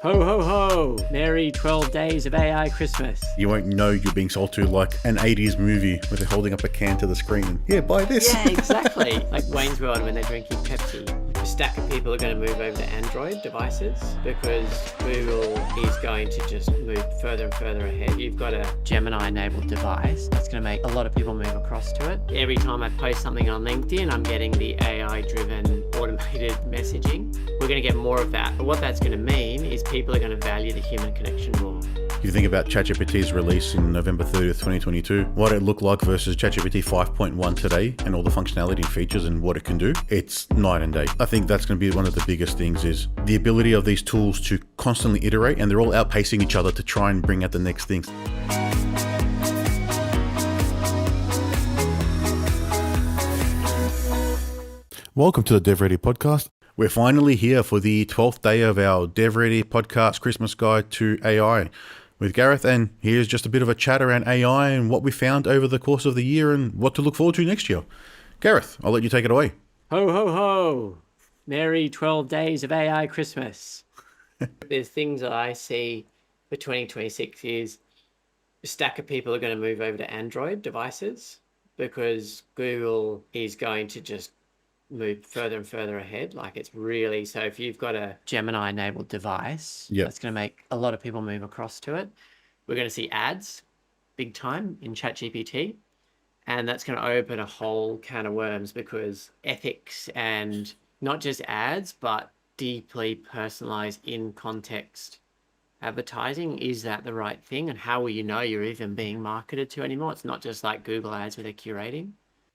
Ho, ho, ho! Merry 12 days of AI Christmas. You won't know you're being sold to like an 80s movie where they're holding up a can to the screen. Yeah, buy this. Yeah, exactly. Like Wayne's World when they're drinking Pepsi. A stack of people are going to move over to Android devices because Google is going to just move further and further ahead. You've got a Gemini-enabled device that's going to make a lot of people move across to it. Every time I post something on LinkedIn, I'm getting the AI-driven automated messaging. We're going to get more of that. But what that's going to mean is people are going to value the human connection more. If you think about ChatGPT's release in November 30th, 2022, what it looked like versus ChatGPT 5.1 today and all the functionality and features and what it can do, it's night and day. I think that's going to be one of the biggest things is the ability of these tools to constantly iterate, and they're all outpacing each other to try and bring out the next things. Welcome to the DevReady podcast. We're finally here for the 12th day of our DevReady podcast Christmas Guide to AI with Gareth, and here's just a bit of a chat around AI and what we found over the course of the year and what to look forward to next year. Gareth, I'll let you take it away. Ho, ho, ho! Merry 12 days of AI Christmas. There's things that I see for 2026 is a stack of people are going to move over to Android devices because Google is going to just move further and further ahead. Like it's really, so if you've got a Gemini enabled device, that's going to make a lot of people move across to it. We're going to see ads big time in ChatGPT, and that's going to open a whole can of worms because ethics and not just ads, but deeply personalized in context advertising, is that the right thing? And how will you know you're even being marketed to anymore? It's not just like Google ads where they're curating.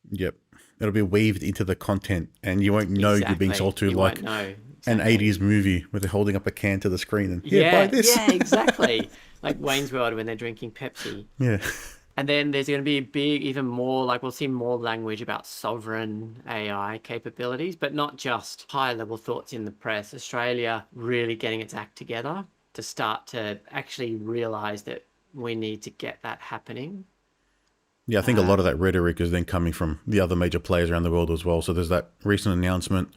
Yep. It'll be weaved into the content and you won't know you're being sold to like an 80s movie where they're holding up a can to the screen and buy this. Yeah, exactly. Like Wayne's World when they're drinking Pepsi. Yeah. And then there's going to be a big, even more, like we'll see more language about sovereign AI capabilities, but not just high level thoughts in the press. Australia really getting its act together to start to actually realize that we need to get that happening. Yeah, I think a lot of that rhetoric is then coming from the other major players around the world as well. So there's that recent announcement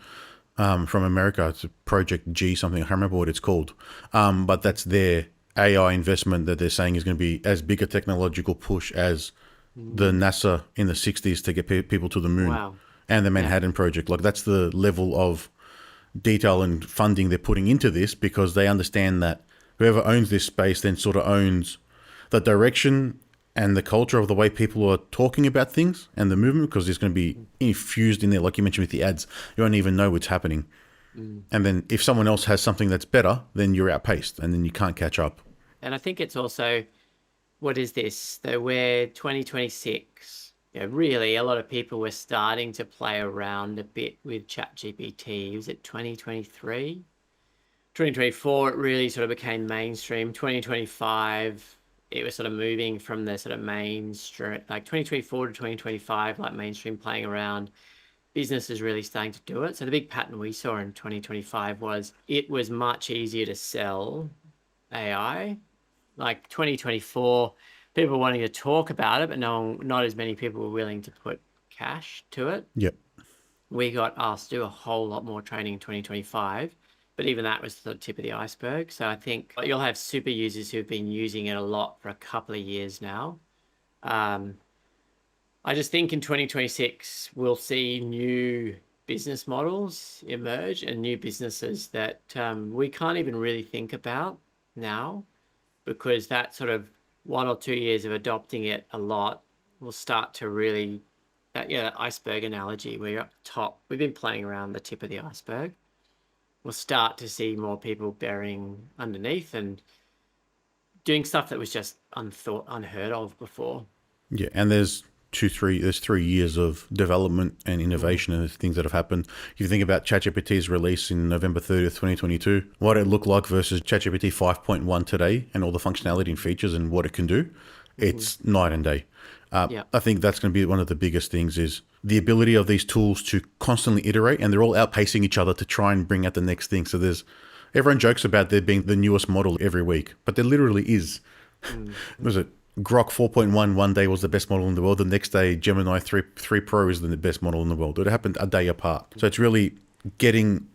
from America. It's a Project G something. I can't remember what it's called. But that's their AI investment that they're saying is going to be as big a technological push as the NASA in the 60s to get people to the moon and the Manhattan Project. Like that's the level of detail and funding they're putting into this because they understand that whoever owns this space then sort of owns the direction and the culture of the way people are talking about things and the movement, because it's going to be infused in there, like you mentioned with the ads. You won't even know what's happening. And then if someone else has something that's better, then you're outpaced and then you can't catch up. And I think it's also, what is this? So we're 2026. Really, a lot of people were starting to play around a bit with ChatGPT. Was it 2023? 2024, it really sort of became mainstream. 2025, it was sort of moving from the sort of mainstream, like 2024 to 2025, like mainstream playing around. Businesses really starting to do it. So the big pattern we saw in 2025 was it was much easier to sell AI. Like 2024, people wanting to talk about it, but not as many people were willing to put cash to it. Yep. We got asked to do a whole lot more training in 2025. But even that was the tip of the iceberg. So I think you'll have super users who've been using it a lot for a couple of years now. I just think in 2026, we'll see new business models emerge and new businesses that we can't even really think about now, because that sort of 1 or 2 years of adopting it a lot will start to really, that iceberg analogy where you're up top. We've been playing around the tip of the iceberg. We'll start to see more people burying underneath and doing stuff that was just unheard of before. Yeah, and there's 3 years of development and innovation and things that have happened. If you think about ChatGPT's release in November 30th, 2022, what it looked like versus ChatGPT 5.1 today and all the functionality and features and what it can do, it's night and day. I think that's going to be one of the biggest things is the ability of these tools to constantly iterate, and they're all outpacing each other to try and bring out the next thing. So everyone jokes about there being the newest model every week, but there literally is. Was it Grok 4.1 one day was the best model in the world. The next day, Gemini 3 Pro is the best model in the world. It happened a day apart. So it's really getting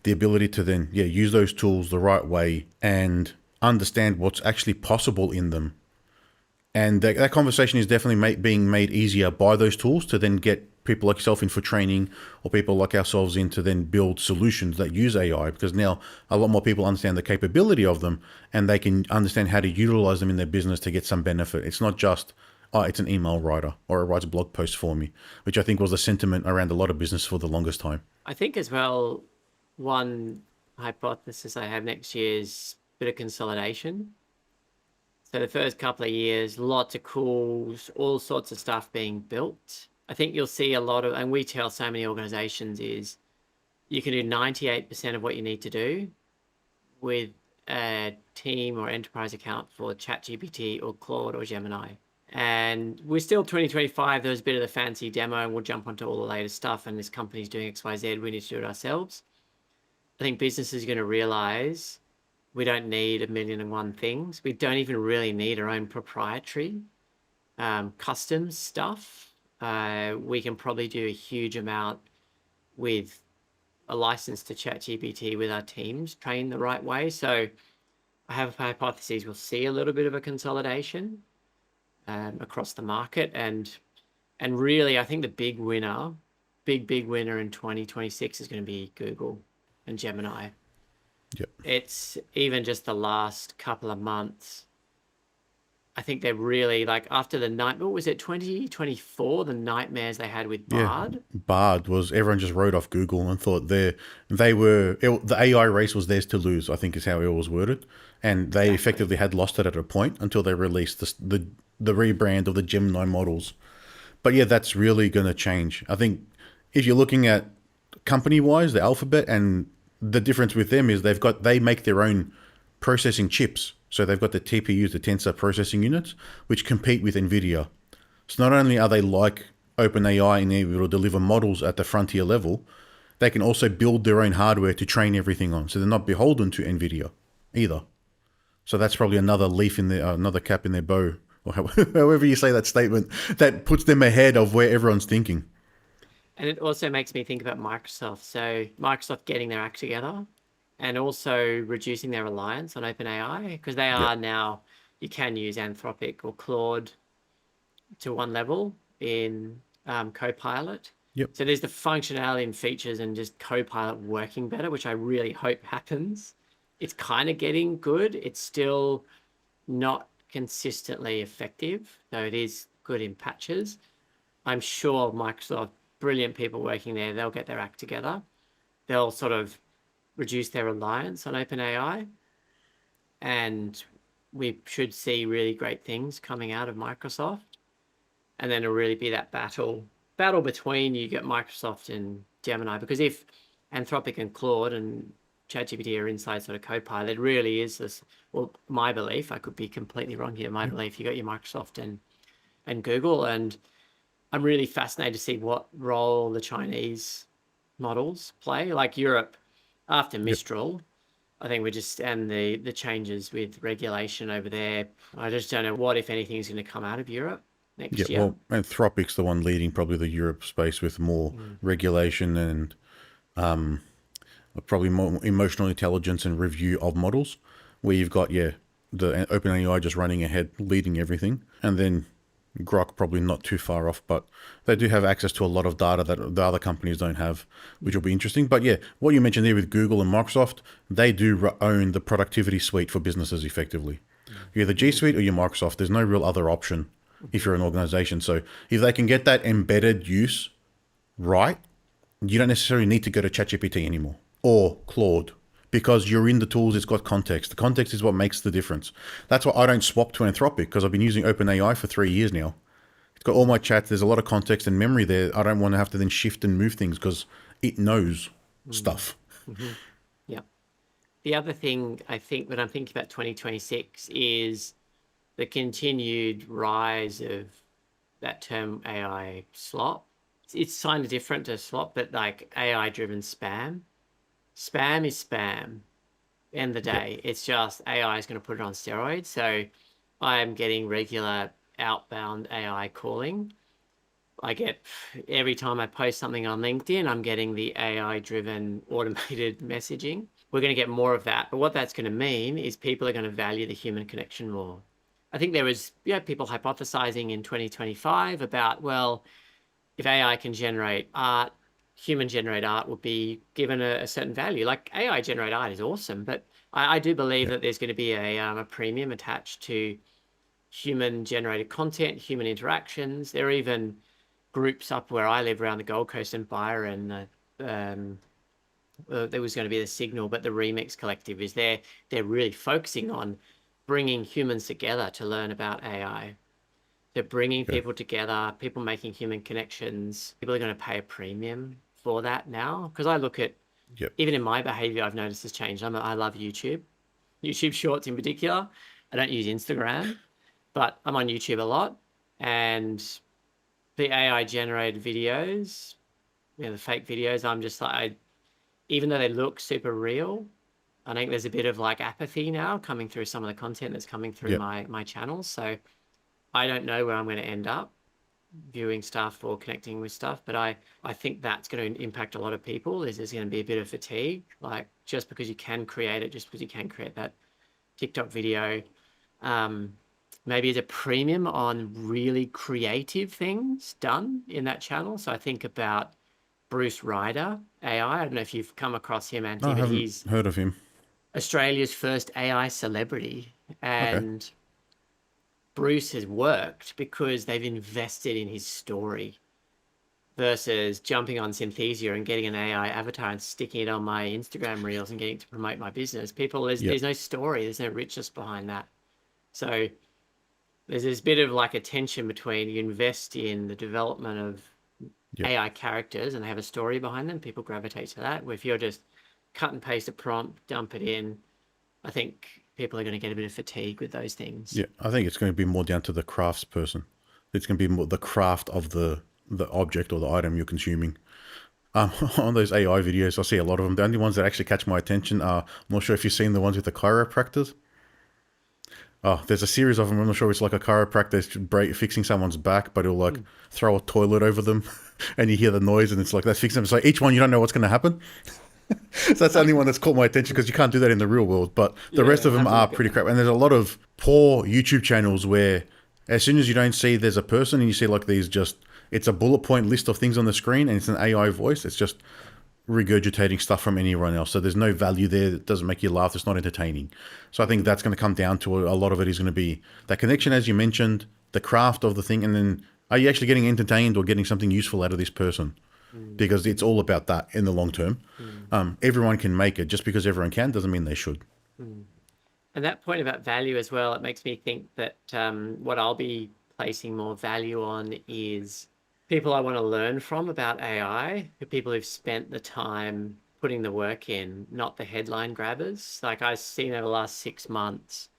the ability to then use those tools the right way and understand what's actually possible in them. And that conversation is definitely being made easier by those tools to then get people like yourself in for training, or people like ourselves in to then build solutions that use AI, because now a lot more people understand the capability of them and they can understand how to utilize them in their business to get some benefit. It's not just, oh, it's an email writer or it writes blog posts for me, which I think was the sentiment around a lot of business for the longest time. I think as well, one hypothesis I have next year is a bit of consolidation. So the first couple of years, lots of calls, all sorts of stuff being built. I think you'll see a lot of, and we tell so many organizations, is you can do 98% of what you need to do with a team or enterprise account for ChatGPT or Claude or Gemini. And we're still 2025. There was a bit of the fancy demo, and we'll jump onto all the latest stuff. And this company's doing XYZ. We need to do it ourselves. I think businesses are going to realize we don't need 1,000,001 things. We don't even really need our own proprietary custom stuff. We can probably do a huge amount with a license to ChatGPT with our teams trained the right way. So I have hypotheses we'll see a little bit of a consolidation across the market. And really, I think the big winner in 2026 is going to be Google and Gemini. Yep. It's even just the last couple of months. I think they're really like after the night. What was it? 2024, the nightmares they had with Bard. Yeah, Bard was, everyone just wrote off Google and thought the AI race was theirs to lose, I think is how it was worded, and they effectively had lost it at a point until they released the rebrand of the Gemini models. But yeah, that's really going to change. I think if you're looking at company wise, the Alphabet, and the difference with them is they make their own processing chips. So they've got the TPUs, the tensor processing units, which compete with NVIDIA. So not only are they like OpenAI and able to deliver models at the frontier level, they can also build their own hardware to train everything on. So they're not beholden to NVIDIA either. So that's probably another leaf in their, another cap in their bow, or however you say that statement, that puts them ahead of where everyone's thinking. And it also makes me think about Microsoft. So Microsoft getting their act together and also reducing their reliance on OpenAI, because they are now, you can use Anthropic or Claude to one level in Copilot. Yep. So there's the functionality and features and just Copilot working better, which I really hope happens. It's kind of getting good. It's still not consistently effective, though it is good in patches. I'm sure Microsoft, brilliant people working there, they'll get their act together. They'll sort of reduce their reliance on OpenAI, and we should see really great things coming out of Microsoft. And then it'll really be that battle between, you get Microsoft and Gemini, because if Anthropic and Claude and ChatGPT are inside sort of Copilot, it really is this, well, my belief, I could be completely wrong here, my belief, you got your Microsoft and Google, and I'm really fascinated to see what role the Chinese models play. Like Europe, after Mistral, I think we're just, and the changes with regulation over there, I just don't know what, if anything, is going to come out of Europe next year. Well, Anthropic's the one leading probably the Europe space with more regulation and probably more emotional intelligence and review of models, where you've got, the OpenAI just running ahead, leading everything. And then Grok probably not too far off, but they do have access to a lot of data that the other companies don't have, which will be interesting. But yeah, what you mentioned there with Google and Microsoft, they do own the productivity suite for businesses effectively. You're the G Suite or you're Microsoft. There's no real other option if you're an organization. So if they can get that embedded use right, you don't necessarily need to go to ChatGPT anymore or Claude, because you're in the tools, it's got context. The context is what makes the difference. That's why I don't swap to Anthropic, because I've been using OpenAI for 3 years now. It's got all my chats. There's a lot of context and memory there. I don't want to have to then shift and move things because it knows stuff. Yeah. The other thing I think when I'm thinking about 2026 is the continued rise of that term AI slop. It's kind of different to slop, but like AI-driven spam. Spam is spam. End of the day, it's just AI is going to put it on steroids. So I'm getting regular outbound AI calling. I get every time I post something on LinkedIn, I'm getting the AI-driven automated messaging. We're going to get more of that. But what that's going to mean is people are going to value the human connection more. I think there was people hypothesizing in 2025 about, well, if AI can generate art, human generate art would be given a certain value. Like AI generate art is awesome, but I do believe that there's going to be a premium attached to human generated content, human interactions. There are even groups up where I live around the Gold Coast and Byron. There was going to be the Signal, but the Remix Collective is there. They're really focusing on bringing humans together to learn about AI. They're bringing people together, people making human connections. People are going to pay a premium for that now. Because I look at, even in my behavior, I've noticed this change. I love YouTube Shorts in particular. I don't use Instagram, but I'm on YouTube a lot. And the AI generated videos, the fake videos, I'm just like, even though they look super real, I think there's a bit of like apathy now coming through some of the content that's coming through my channels. So I don't know where I'm going to end up viewing stuff or connecting with stuff, but I think that's going to impact a lot of people. There's going to be a bit of fatigue, like just because you can create it, just because you can create that TikTok video. Maybe there's a premium on really creative things done in that channel. So I think about Bruce Ryder, AI. I don't know if you've come across him, Anthony, No, I but haven't he's heard of him. Australia's first AI celebrity. Okay. And Bruce has worked because they've invested in his story versus jumping on Synthesia and getting an AI avatar and sticking it on my Instagram reels and getting to promote my business. There's no story, there's no richness behind that. So there's this bit of like a tension between you invest in the development of AI characters and they have a story behind them, people gravitate to that. Where if you're just cut and paste a prompt, dump it in, I think people are going to get a bit of fatigue with those things. Yeah, I think it's going to be more down to the crafts person. It's going to be more the craft of the object or the item you're consuming. On those AI videos, I see a lot of them. The only ones that actually catch my attention are, I'm not sure if you've seen the ones with the chiropractors. Oh, there's a series of them. I'm not sure it's like a chiropractor fixing someone's back, but he'll like throw a toilet over them and you hear the noise and it's like, that's fixing them. So each one, you don't know what's going to happen. So that's the only one that's caught my attention because you can't do that in the real world. But the rest of them are pretty crap. And there's a lot of poor YouTube channels where as soon as you don't see there's a person and you see like these it's a bullet point list of things on the screen and it's an AI voice. It's just regurgitating stuff from anyone else. So there's no value there. It doesn't make you laugh. It's not entertaining. So I think that's going to come down to a lot of it is going to be that connection, as you mentioned, the craft of the thing. And then are you actually getting entertained or getting something useful out of this person? Because it's all about that in the long term. Everyone can make it. Just because everyone can doesn't mean they should. And that point about value as well, it makes me think that what I'll be placing more value on is people I want to learn from about AI, people who've spent the time putting the work in, not the headline grabbers. Like I've seen over the last 6 months,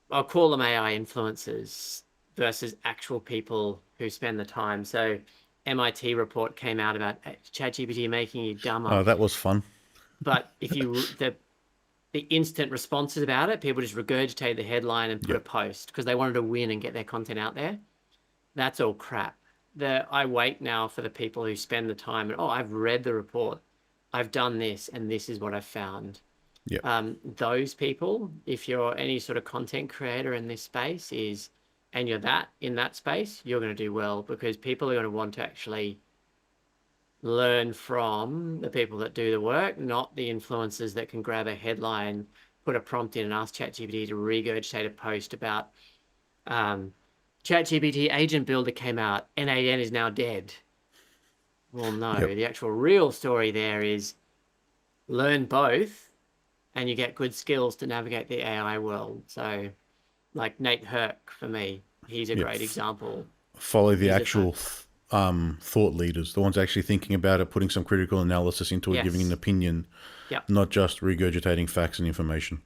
I'll call them AI influencers versus actual people who spend the time. So MIT report came out about ChatGPT making you dumber. Oh, that was fun. But if the instant responses about it, people just regurgitate the headline and put a post because they wanted to win and get their content out there. That's all crap. I wait now for the people who spend the time and, I've read the report, I've done this, and this is what I've found. Those people, if you're any sort of content creator in this space and you're in that space, you're going to do well because people are going to want to actually learn from the people that do the work, not the influencers that can grab a headline, put a prompt in and ask ChatGPT to regurgitate a post about ChatGPT agent builder came out, N8N is now dead. Well, no, the actual real story there is learn both and you get good skills to navigate the AI world. So like Nate Herc for me, he's a great example. Follow the actual thought leaders, the ones actually thinking about it, putting some critical analysis into it, giving an opinion, not just regurgitating facts and information.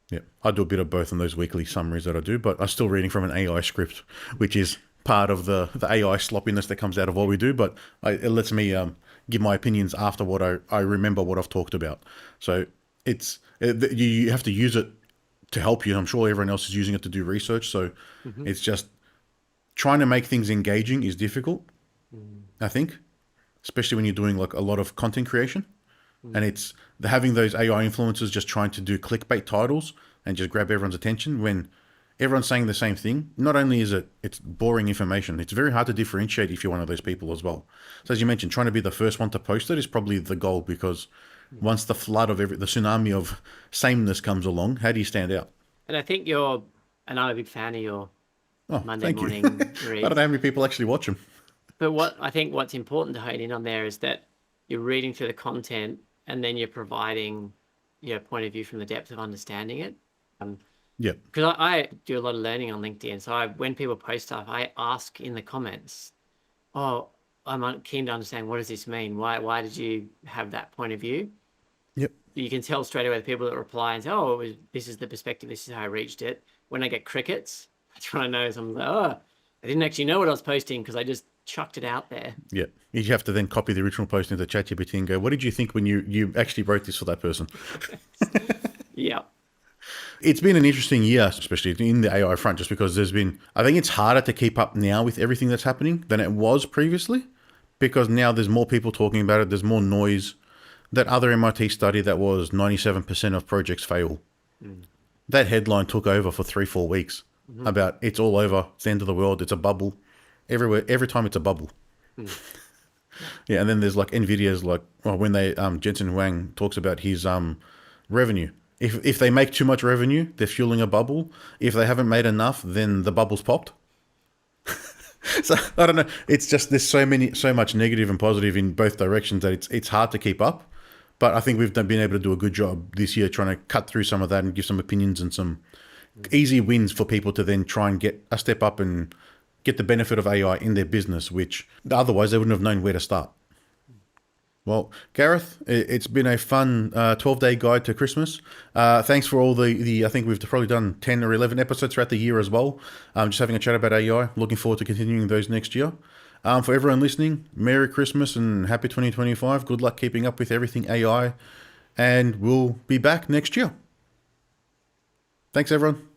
Yeah, I do a bit of both in those weekly summaries that I do, but I'm still reading from an AI script, which is part of the AI sloppiness that comes out of what we do, but it lets me give my opinions after what I remember what I've talked about. So you have to use it to help you. I'm sure everyone else is using it to do research, so it's just trying to make things engaging is difficult, Mm. I think, especially when you're doing like a lot of content creation. And it's having those AI influencers just trying to do clickbait titles and just grab everyone's attention when everyone's saying the same thing. Not only is it's boring information, it's very hard to differentiate if you're one of those people as well. So as you mentioned, trying to be the first one to post it is probably the goal, because once the flood of the tsunami of sameness comes along, how do you stand out? And I think and I'm a big fan of your Oh, Monday thank you. morning I reads. don't know how many people actually watch them. But what's important to hone in on there is that you're reading through the content and then you're providing your point of view from the depth of understanding it. Yep. Because I do a lot of learning on LinkedIn. So when people post stuff, I ask in the comments, oh, I'm keen to understand, what does this mean? Why did you have that point of view? Yep. You can tell straight away the people that reply and say, oh, this is the perspective, this is how I reached it. When I get crickets, that's when I know. I'm like, oh, I didn't actually know what I was posting because I just chucked it out there. Yeah. You have to then copy the original post into ChatGPT and go, what did you think when you actually wrote this for that person? Yeah. It's been an interesting year, especially in the AI front, just because I think it's harder to keep up now with everything that's happening than it was previously, because now there's more people talking about it. There's more noise. That other MIT study that was 97% of projects fail. That headline took over for 3-4 weeks about it's all over, it's the end of the world, it's a bubble. Everywhere, every time it's a bubble. Yeah, and then there's like NVIDIA's when they Jensen Huang talks about his revenue. If they make too much revenue, they're fueling a bubble. If they haven't made enough, then the bubble's popped. So I don't know. It's just there's so much negative and positive in both directions that it's hard to keep up. But I think we've been able to do a good job this year trying to cut through some of that and give some opinions and some easy wins for people to then try and get a step up and get the benefit of AI in their business, which otherwise they wouldn't have known where to start. Well, Gareth, it's been a fun 12-day guide to Christmas. Thanks for all I think we've probably done 10 or 11 episodes throughout the year as well. Just having a chat about AI. Looking forward to continuing those next year. For everyone listening, Merry Christmas and Happy 2025. Good luck keeping up with everything AI. And we'll be back next year. Thanks, everyone.